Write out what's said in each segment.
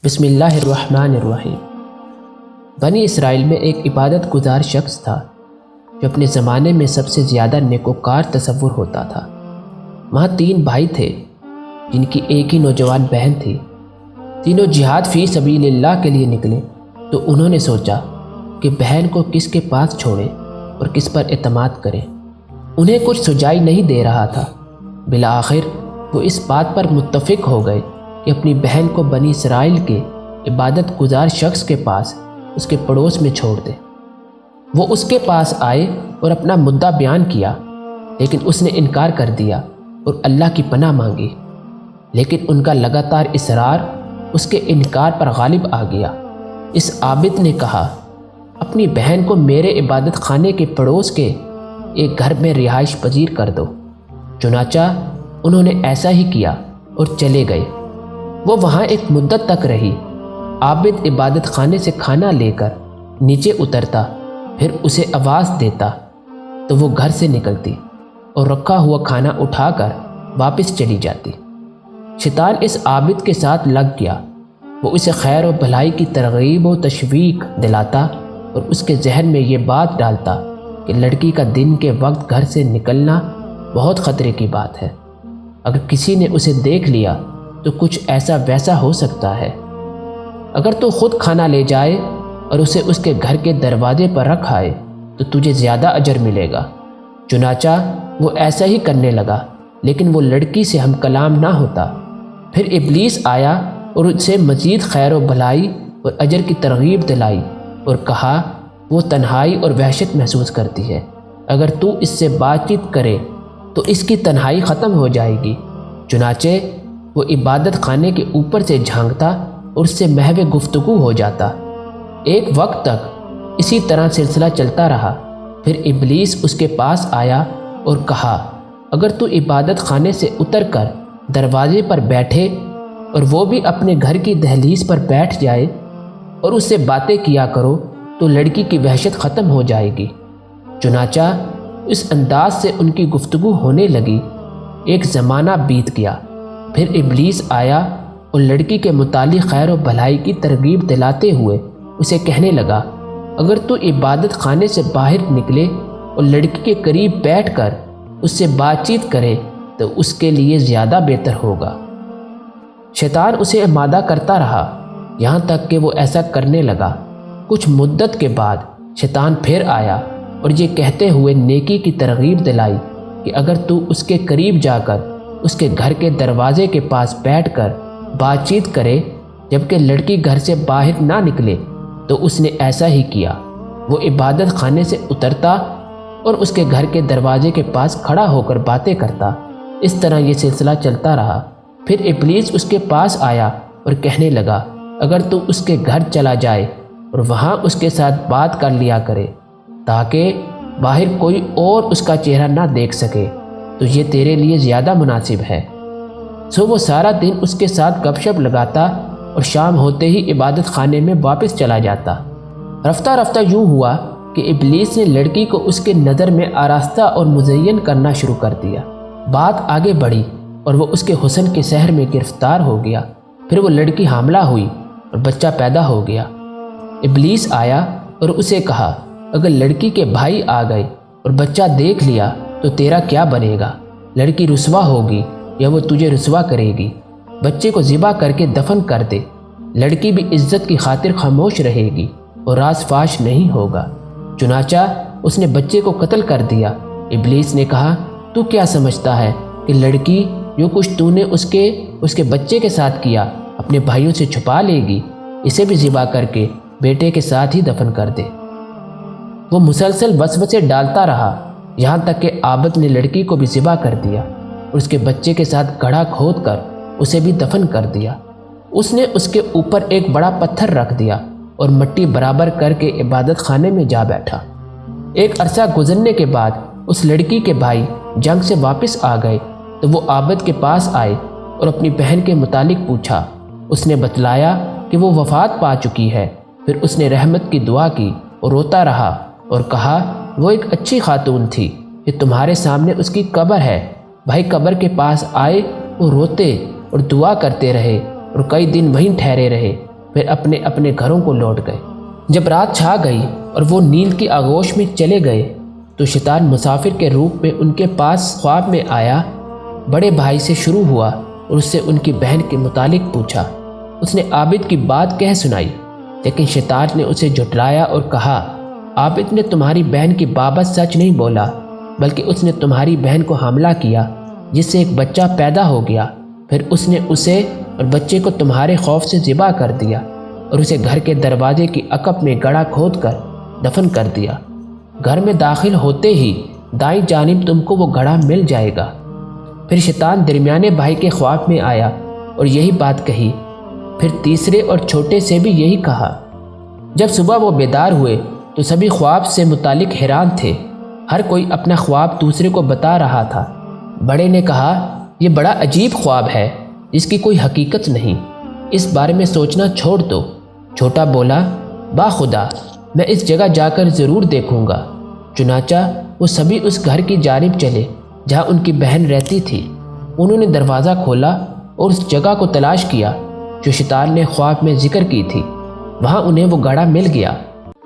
بسم اللہ الرحمن الرحیم۔ بنی اسرائیل میں ایک عبادت گزار شخص تھا جو اپنے زمانے میں سب سے زیادہ نیکوکار تصور ہوتا تھا۔ وہاں 3 بھائی تھے جن کی ایک ہی نوجوان بہن تھی۔ تینوں جہاد فی سبیل اللہ کے لیے نکلے تو انہوں نے سوچا کہ بہن کو کس کے پاس چھوڑیں اور کس پر اعتماد کریں۔ انہیں کچھ سجائی نہیں دے رہا تھا۔ بالآخر وہ اس بات پر متفق ہو گئے کہ اپنی بہن کو بنی اسرائیل کے عبادت گزار شخص کے پاس اس کے پڑوس میں چھوڑ دے۔ وہ اس کے پاس آئے اور اپنا مدعا بیان کیا، لیکن اس نے انکار کر دیا اور اللہ کی پناہ مانگی۔ لیکن ان کا لگاتار اصرار اس کے انکار پر غالب آ گیا۔ اس عابد نے کہا، اپنی بہن کو میرے عبادت خانے کے پڑوس کے ایک گھر میں رہائش پذیر کر دو۔ چنانچہ انہوں نے ایسا ہی کیا اور چلے گئے۔ وہ وہاں ایک مدت تک رہی۔ عابد عبادت خانے سے کھانا لے کر نیچے اترتا، پھر اسے آواز دیتا تو وہ گھر سے نکلتی اور رکھا ہوا کھانا اٹھا کر واپس چلی جاتی۔ شیطان اس عابد کے ساتھ لگ گیا۔ وہ اسے خیر و بھلائی کی ترغیب و تشویق دلاتا اور اس کے ذہن میں یہ بات ڈالتا کہ لڑکی کا دن کے وقت گھر سے نکلنا بہت خطرے کی بات ہے۔ اگر کسی نے اسے دیکھ لیا تو کچھ ایسا ویسا ہو سکتا ہے۔ اگر تو خود کھانا لے جائے اور اسے اس کے گھر کے دروازے پر رکھ آئے تو تجھے زیادہ اجر ملے گا۔ چنانچہ وہ ایسا ہی کرنے لگا، لیکن وہ لڑکی سے ہم کلام نہ ہوتا۔ پھر ابلیس آیا اور اسے مزید خیر و بھلائی اور اجر کی ترغیب دلائی اور کہا، وہ تنہائی اور وحشت محسوس کرتی ہے۔ اگر تو اس سے بات چیت کرے تو اس کی تنہائی ختم ہو جائے گی۔ چنانچہ وہ عبادت خانے کے اوپر سے جھانکتا اور اس سے محو گفتگو ہو جاتا۔ ایک وقت تک اسی طرح سلسلہ چلتا رہا۔ پھر ابلیس اس کے پاس آیا اور کہا، اگر تو عبادت خانے سے اتر کر دروازے پر بیٹھے اور وہ بھی اپنے گھر کی دہلیز پر بیٹھ جائے اور اس سے باتیں کیا کرو تو لڑکی کی وحشت ختم ہو جائے گی۔ چنانچہ اس انداز سے ان کی گفتگو ہونے لگی۔ ایک زمانہ بیت گیا۔ پھر ابلیس آیا اور لڑکی کے متعلق خیر و بھلائی کی ترغیب دلاتے ہوئے اسے کہنے لگا، اگر تو عبادت خانے سے باہر نکلے اور لڑکی کے قریب بیٹھ کر اس سے بات چیت کرے تو اس کے لیے زیادہ بہتر ہوگا۔ شیطان اسے آمادہ کرتا رہا یہاں تک کہ وہ ایسا کرنے لگا۔ کچھ مدت کے بعد شیطان پھر آیا اور یہ کہتے ہوئے نیکی کی ترغیب دلائی کہ اگر تو اس کے قریب جا کر اس کے گھر کے دروازے کے پاس بیٹھ کر بات چیت کرے جبکہ لڑکی گھر سے باہر نہ نکلے تو اس نے ایسا ہی کیا۔ وہ عبادت خانے سے اترتا اور اس کے گھر کے دروازے کے پاس کھڑا ہو کر باتیں کرتا۔ اس طرح یہ سلسلہ چلتا رہا۔ پھر ابلیس اس کے پاس آیا اور کہنے لگا، اگر تو اس کے گھر چلا جائے اور وہاں اس کے ساتھ بات کر لیا کرے تاکہ باہر کوئی اور اس کا چہرہ نہ دیکھ سکے تو یہ تیرے لیے زیادہ مناسب ہے۔ سو وہ سارا دن اس کے ساتھ گپ شپ لگاتا اور شام ہوتے ہی عبادت خانے میں واپس چلا جاتا۔ رفتہ رفتہ یوں ہوا کہ ابلیس نے لڑکی کو اس کے نظر میں آراستہ اور مزین کرنا شروع کر دیا۔ بات آگے بڑھی اور وہ اس کے حسن کے سحر میں گرفتار ہو گیا۔ پھر وہ لڑکی حاملہ ہوئی اور بچہ پیدا ہو گیا۔ ابلیس آیا اور اسے کہا، اگر لڑکی کے بھائی آ گئے اور بچہ دیکھ لیا تو تیرا کیا بنے گا؟ لڑکی رسوا ہوگی یا وہ تجھے رسوا کرے گی؟ بچے کو ذبح کر کے دفن کر دے۔ لڑکی بھی عزت کی خاطر خاموش رہے گی اور راز فاش نہیں ہوگا۔ چنانچہ اس نے بچے کو قتل کر دیا۔ ابلیس نے کہا، تو کیا سمجھتا ہے کہ لڑکی جو کچھ تو نے اس کے بچے کے ساتھ کیا اپنے بھائیوں سے چھپا لے گی؟ اسے بھی ذبح کر کے بیٹے کے ساتھ ہی دفن کر دے۔ وہ مسلسل وسوسے ڈالتا رہا یہاں تک کہ عابد نے لڑکی کو بھی ذبح کر دیا اور اس کے بچے کے ساتھ گڑھا کھود کر اسے بھی دفن کر دیا۔ اس نے اس کے اوپر ایک بڑا پتھر رکھ دیا اور مٹی برابر کر کے عبادت خانے میں جا بیٹھا۔ ایک عرصہ گزرنے کے بعد اس لڑکی کے بھائی جنگ سے واپس آ گئے تو وہ عابد کے پاس آئے اور اپنی بہن کے متعلق پوچھا۔ اس نے بتلایا کہ وہ وفات پا چکی ہے۔ پھر اس نے رحمت کی دعا کی اور روتا رہا اور کہا، وہ ایک اچھی خاتون تھی، یہ تمہارے سامنے اس کی قبر ہے۔ بھائی قبر کے پاس آئے، وہ روتے اور دعا کرتے رہے اور کئی دن وہیں ٹھہرے رہے۔ پھر اپنے اپنے گھروں کو لوٹ گئے۔ جب رات چھا گئی اور وہ نیند کی آغوش میں چلے گئے تو شیطان مسافر کے روپ میں ان کے پاس خواب میں آیا۔ بڑے بھائی سے شروع ہوا اور اس سے ان کی بہن کے متعلق پوچھا۔ اس نے عابد کی بات کہہ سنائی، لیکن شیطان نے اسے جھٹلایا اور کہا، عابد نے تمہاری بہن کی بابت سچ نہیں بولا، بلکہ اس نے تمہاری بہن کو حاملہ کیا، جس سے ایک بچہ پیدا ہو گیا۔ پھر اس نے اسے اور بچے کو تمہارے خوف سے ذبح کر دیا اور اسے گھر کے دروازے کی عقب میں گڑھا کھود کر دفن کر دیا۔ گھر میں داخل ہوتے ہی دائیں جانب تم کو وہ گڑھا مل جائے گا۔ پھر شیطان درمیانے بھائی کے خواب میں آیا اور یہی بات کہی۔ پھر تیسرے اور چھوٹے سے بھی یہی کہا۔ جب صبح وہ بیدار ہوئے تو سبھی خواب سے متعلق حیران تھے۔ ہر کوئی اپنا خواب دوسرے کو بتا رہا تھا۔ بڑے نے کہا، یہ بڑا عجیب خواب ہے جس کی کوئی حقیقت نہیں، اس بارے میں سوچنا چھوڑ دو۔ چھوٹا بولا، با خدا میں اس جگہ جا کر ضرور دیکھوں گا۔ چنانچہ وہ سبھی اس گھر کی جانب چلے جہاں ان کی بہن رہتی تھی۔ انہوں نے دروازہ کھولا اور اس جگہ کو تلاش کیا جو شیطان نے خواب میں ذکر کی تھی۔ وہاں انہیں وہ گڑھا مل گیا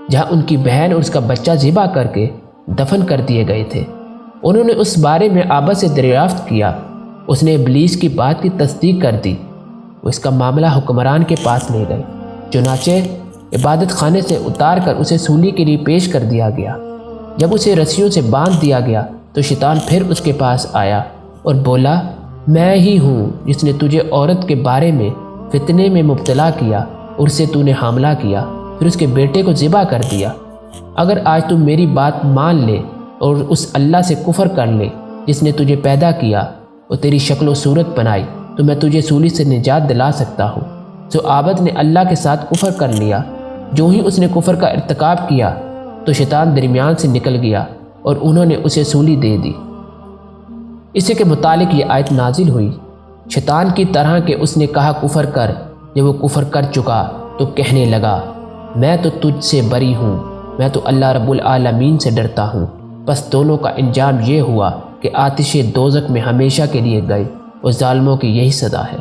جہاں ان کی بہن اور اس کا بچہ ذبح کر کے دفن کر دیے گئے تھے۔ انہوں نے اس بارے میں عابد سے دریافت کیا۔ اس نے ابلیس کی بات کی تصدیق کر دی۔ وہ اس کا معاملہ حکمران کے پاس لے گئے۔ چنانچہ عبادت خانے سے اتار کر اسے سولی کے لیے پیش کر دیا گیا۔ جب اسے رسیوں سے باندھ دیا گیا تو شیطان پھر اس کے پاس آیا اور بولا، میں ہی ہوں جس نے تجھے عورت کے بارے میں فتنے میں مبتلا کیا اور اسے تو نے حاملہ کیا، پھر اس کے بیٹے کو ذبح کر دیا۔ اگر آج تم میری بات مان لے اور اس اللہ سے کفر کر لے جس نے تجھے پیدا کیا اور تیری شکل و صورت بنائی، تو میں تجھے سولی سے نجات دلا سکتا ہوں۔ سو عابد نے اللہ کے ساتھ کفر کر لیا۔ جو ہی اس نے کفر کا ارتکاب کیا تو شیطان درمیان سے نکل گیا اور انہوں نے اسے سولی دے دی۔ اسی کے متعلق یہ آیت نازل ہوئی، شیطان کی طرح کہ اس نے کہا کفر کر۔ جب وہ کفر کر چکا تو کہنے لگا، میں تو تجھ سے بری ہوں، میں تو اللہ رب العالمین سے ڈرتا ہوں۔ بس دونوں کا انجام یہ ہوا کہ آتش دوزخ میں ہمیشہ کے لیے گئے اور ظالموں کی یہی سزا ہے۔